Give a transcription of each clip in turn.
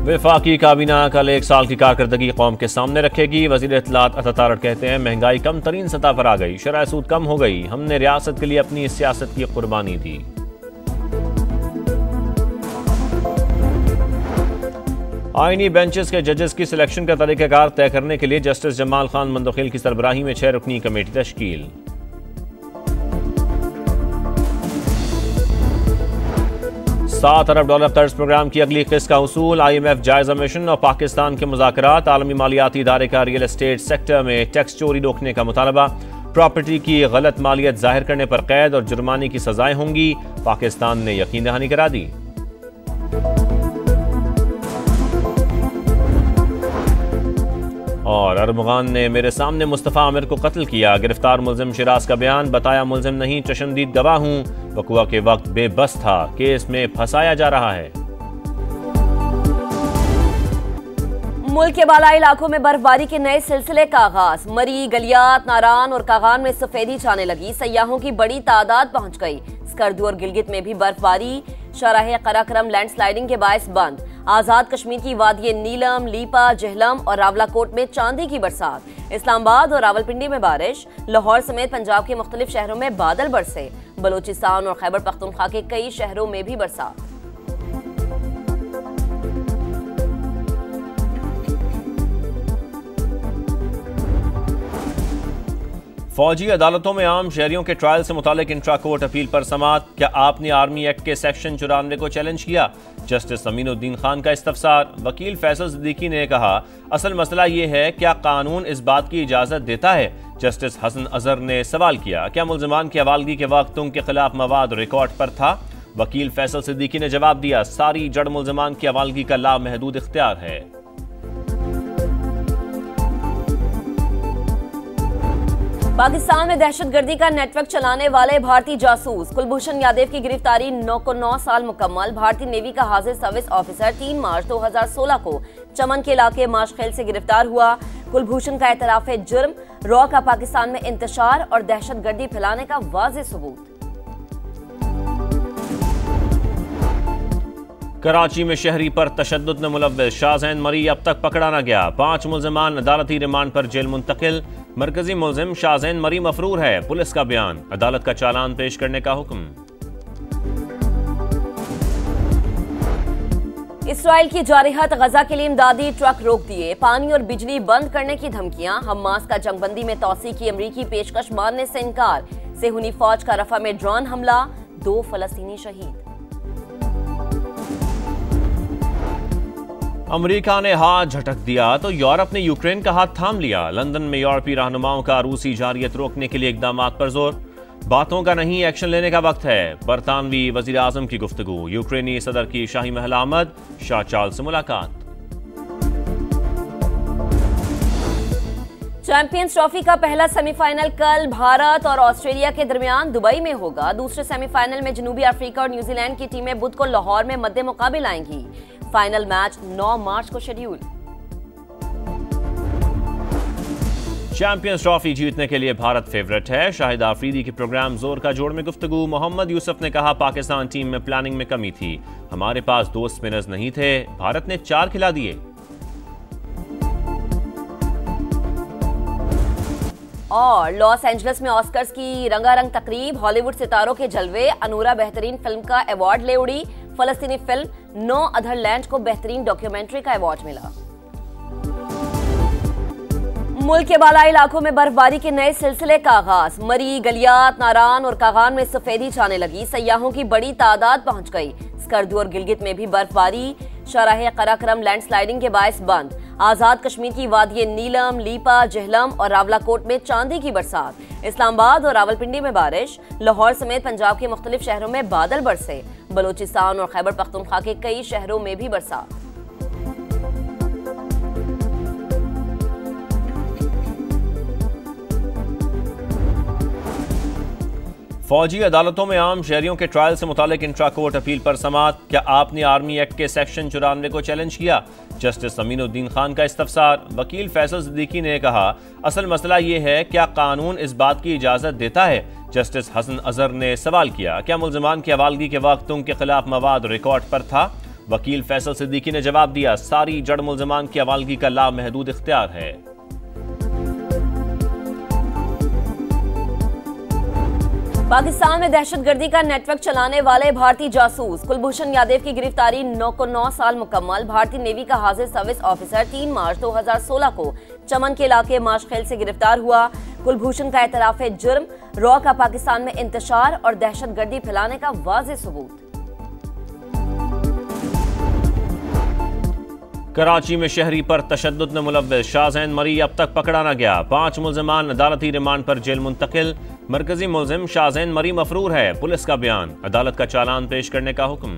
वफाकी काबीना कल 1 साल की कारकर्दगी कौम के सामने रखेगी। वज़ीर इत्तलात अता तारड़ कहते हैं महंगाई कम तरीन सतह पर आ गई, शरह सूद कम हो गई, हमने रियासत के लिए अपनी सियासत की कुर्बानी दी। आईनी बेंचेस के जजेस की सिलेक्शन का तरीक़ाकार तय करने के लिए जस्टिस जमाल खान मंदखिल की सरबराही में 6 रुकनी कमेटी तश्कील। $7 अरब कर्ज प्रोग्राम की अगली किस्त का उसूल, IMF जायजा मिशन और पाकिस्तान के मुज़ाकरात। आलमी मालियाती इदारे का रियल एस्टेट सेक्टर में टैक्स चोरी रोकने का मुतालबा। प्रॉपर्टी की गलत मालियत जाहिर करने पर कैद और जुर्माने की सजाएं होंगी, पाकिस्तान ने यकीन दहानी करा दी। और अरमगान ने मेरे सामने मुस्तफ़ा आमिर को कत्ल किया, गिरफ्तार मुल्जिम शिराज का बयान, बताया मुल्जिम नहीं चशमदीद गवाह हूं, वक़ुआ के वक्त बेबस था, केस में फंसाया जा रहा है। मुल्क के बालाई इलाकों में बर्फबारी के नए सिलसिले का आगाज। मरी, गलियात, नारान और कागान में सफेदी छाने लगी, सयाहों की बड़ी तादाद पहुंच गई। स्कर्दू और गिलगित में भी बर्फबारी, शाराह कराक्रम लैंडस्लाइडिंग के बायस बंद। आजाद कश्मीर की वादिये नीलम, लीपा, जहलम और रावलाकोट में चांदी की बरसात। इस्लामाबाद और रावलपिंडी में बारिश। लाहौर समेत पंजाब के मुख्तलिफ शहरों में बादल बरसे। बलोचिस्तान और खैबर पख्तूनख्वा के कई शहरों में भी बरसात। फौजी अदालतों में आम शहरियों के ट्रायल से मुतालिक इंट्रा कोर्ट अपील पर समाअत। क्या आपने आर्मी एक्ट के सेक्शन 94 को चैलेंज किया? जस्टिस अमीनुद्दीन खान का इस्तफसार। वकील फैसल सिद्दीकी ने कहा असल मसला ये है क्या कानून इस बात की इजाजत देता है? जस्टिस हसन अजहर ने सवाल किया क्या मुल्जिमान की हवालगी के वक्त तुम के खिलाफ मवाद रिकॉर्ड पर था? वकील फैसल सिद्दीकी ने जवाब दिया सारी जड़ मुल्जिमान की हवालगी का लामहदूद इख्तियार है। पाकिस्तान में दहशतगर्दी का नेटवर्क चलाने वाले भारतीय जासूस कुलभूषण यादव की गिरफ्तारी 9 साल मुकम्मल। भारतीय नेवी का हाजिर सर्विस ऑफिसर 3 मार्च 2016 को चमन के इलाके माशखेल से गिरफ्तार हुआ। कुलभूषण का एतराफ जुर्म, रॉ का पाकिस्तान में इंतशार और दहशतगर्दी फैलाने का वाज़ेह सबूत। कराची में शहरी पर तशद्दुद में मुलव्वस शाहजैन मरी अब तक पकड़ा न गया। 5 मुल्जिमान अदालती रिमांड पर जेल मुंतकिल। मरकजी मुल्जिम शाहजैन मरी मफरूर है, पुलिस का बयान। अदालत का चालान पेश करने का हुक्म। इसराइल की जारहत, गजा के लिए इमदादी ट्रक रोक दिए। पानी और बिजली बंद करने की धमकियां। हमास का जंगबंदी में तौसी की अमरीकी पेशकश मानने से इनकार। सेहूनी फौज का रफा में ड्रोन हमला, 2 फलस्तीनी शहीद। अमेरिका ने हाथ झटक दिया तो यूरोप ने यूक्रेन का हाथ थाम लिया। लंदन में यूरोपीय रहनुमाओं का रूसी जारियत रोकने के लिए इकदामात पर जोर। बातों का नहीं एक्शन लेने का वक्त है। बरतानवी वजीर आजम की गुफ्तगू। यूक्रेनी सदर की शाही महल आमद, शाह चार्ल्स से मुलाकात। चैंपियंस ट्रॉफी का पहला सेमीफाइनल कल भारत और ऑस्ट्रेलिया के दरमियान दुबई में होगा। दूसरे सेमीफाइनल में जनूबी अफ्रीका और न्यूजीलैंड की टीमें बुध को लाहौर में मद्दे मुकाबिल आएंगी। फाइनल मैच 9 मार्च को शेड्यूल। चैंपियंस ट्रॉफी जीतने के लिए भारत फेवरेट है। शाहिद आफरीदी के प्रोग्राम जोर का जोड़ में गुफ्तगू। मोहम्मद यूसुफ ने कहा पाकिस्तान टीम में प्लानिंग में कमी थी, हमारे पास 2 स्पिनर्स नहीं थे, भारत ने 4 खिला दिए। और लॉस एंजलिस में ऑस्कर्स की रंगारंग तकरीब, हॉलीवुड सितारों के जलवे। अनूरा बेहतरीन फिल्म का अवार्ड ले उड़ी। फलस्तीनी फिल्म नो अदर लैंड को बेहतरीन डॉक्यूमेंट्री का अवार्ड मिला। मुल्क के बालाई इलाकों में बर्फबारी के नए सिलसिले का आगाज। मरी, गलियात, नारान और कागान में सफेदी छाने लगी, सयाहों की बड़ी तादाद पहुंच गई। स्कर्दू और गिलगित में भी बर्फबारी, शाराह कराक्रम लैंडस्लाइडिंग के बायस बंद। आजाद कश्मीर की वादिये नीलम, लीपा, जहलम और रावलाकोट में चांदी की बरसात। इस्लामाबाद और रावलपिंडी में बारिश। लाहौर समेत पंजाब के मुख्तलिफ शहरों में बादल बरसे। बलोचिस्तान और खैबर पख्तूनख्वा के कई शहरों में भी बरसात। फौजी अदालतों में आम शहरियों के ट्रायल से मुतालिक इंट्रा कोर्ट अपील पर समाअत। क्या आपने आर्मी एक्ट के सेक्शन 94 को चैलेंज किया? जस्टिस अमीनुद्दीन खान का इस्तफसार। वकील फैसल सिद्दीकी ने कहा असल मसला ये है क्या कानून इस बात की इजाजत देता है? जस्टिस हसन अजहर ने सवाल किया क्या मुल्जिमान की हवालगी के वक्त तुम के खिलाफ मवाद रिकॉर्ड पर था? वकील फैसल सिद्दीकी ने जवाब दिया, सारी जड़ मुल्ज़मान की अवालगी का लामहदूद इख्तियार है। पाकिस्तान में दहशतगर्दी का नेटवर्क चलाने वाले भारतीय जासूस कुलभूषण यादव की गिरफ्तारी 9 साल मुकम्मल। भारतीय नेवी का हाजिर सर्विस ऑफिसर 3 मार्च 2016 को चमन के इलाके माशखेल से गिरफ्तार हुआ। कुलभूषण का एतराफ है जुर्म, रॉ का पाकिस्तान में इंतशार और दहशतगर्दी फैलाने का वाज़ेह सबूत। कराची में शहरी पर तशद्दुद में मुलव्विस शाहजैन मरी अब तक पकड़ा न गया। 5 मुल्ज़िमान अदालती रिमांड पर जेल मुंतकिल। मरकजी मुल्ज़िम शाहजैन मरी मफरूर है, पुलिस का बयान। अदालत का चालान पेश करने का हुक्म।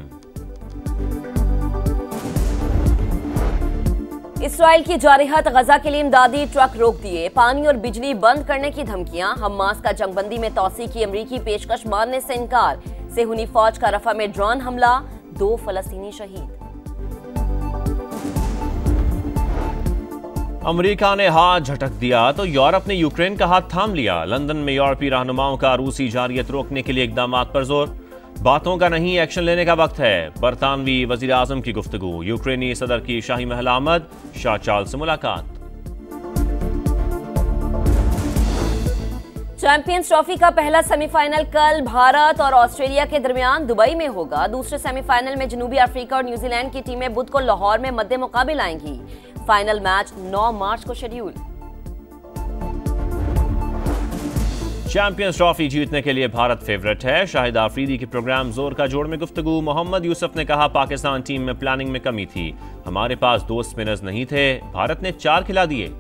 इसराइल की जारहात गजा के लिए इमदादी ट्रक रोक दिए। पानी और बिजली बंद करने की धमकियां। हमास का जंगबंदी में तौसी की अमरीकी पेशकश मानने से इनकार। सेहूनी फौज का रफा में ड्रोन हमला, 2 फलस्तीनी शहीद। अमेरिका ने हाथ झटक दिया तो यूरोप ने यूक्रेन का हाथ थाम लिया। लंदन में यूरोपीय रहनुमाओं का रूसी जारहियत रोकने के लिए इकदामात पर जोर। बातों का नहीं, एक्शन लेने का वक्त है। बरतानवी वजीर आजम की गुफ्तगू। यूक्रेनी सदर की शाही महल आमद, शाह चार्ल्स से मुलाकात। चैंपियंस ट्रॉफी का पहला सेमीफाइनल कल भारत और ऑस्ट्रेलिया के दरमियान दुबई में होगा। दूसरे सेमीफाइनल में जनूबी अफ्रीका और न्यूजीलैंड की टीमें बुध को लाहौर में मद्दे मुकाबिल आएंगी। फाइनल मैच 9 मार्च को शेड्यूल। चैंपियंस ट्रॉफी जीतने के लिए भारत फेवरेट है। शाहिद आफरीदी के प्रोग्राम जोर का जोड़ में गुफ्तगू। मोहम्मद यूसुफ ने कहा, पाकिस्तान टीम में प्लानिंग में कमी थी, हमारे पास 2 स्पिनर्स नहीं थे, भारत ने 4 खिला दिए।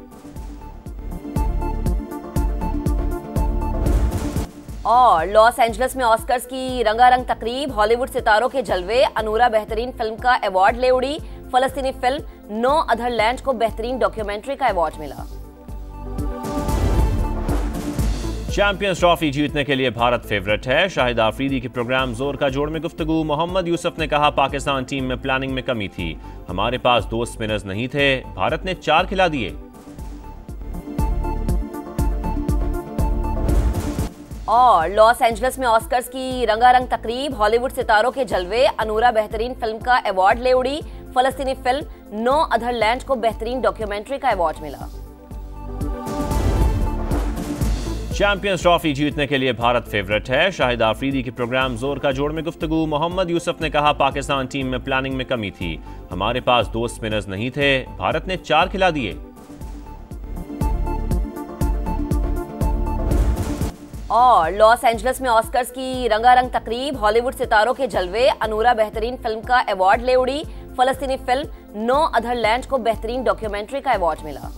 और लॉस एंजलिस में ऑस्कर्स की रंगारंग तकरीब। हॉलीवुड सितारों के जलवे। अनूरा बेहतरीन फिल्म का अवार्ड ले उड़ी। फलस्तीनी फिल्म नो अदर लैंड को बेहतरीन डॉक्यूमेंट्री का अवार्ड मिला। चैंपियंस ट्रॉफी जीतने के लिए भारत फेवरेट है। शाहिद आफरीदी के प्रोग्राम जोर का जोड़ में गुफ्तगू। मोहम्मद यूसुफ ने कहा, पाकिस्तान टीम में प्लानिंग में कमी थी, हमारे पास 2 स्पिनर्स नहीं थे, भारत ने 4 खिला दिए। और लॉस एंजलिस में ऑस्कर्स की रंगारंग तकरीब। हॉलीवुड सितारों के जलवे। अनूरा बेहतरीन फिल्म का अवार्ड ले उड़ी। फलस्तीनी फिल्म नो अदर लैंड को बेहतरीन डॉक्यूमेंट्री का अवार्ड मिला। चैंपियंस ट्रॉफी जीतने के लिए भारत फेवरेट है। शाहिद आफरीदी के प्रोग्राम जोर का जोड़ में गुफ्तगू। मोहम्मद यूसुफ ने कहा, पाकिस्तान टीम में प्लानिंग में कमी थी, हमारे पास 2 स्पिनर्स नहीं थे, भारत ने 4 खिला दिए। और लॉस एंजलिस में ऑस्कर्स की रंगारंग तकरीब। हॉलीवुड सितारों के जलवे। अनूरा बेहतरीन फिल्म का अवार्ड ले उड़ी। फलस्तीनी फिल्म नो अदर लैंड को बेहतरीन डॉक्यूमेंट्री का अवार्ड मिला।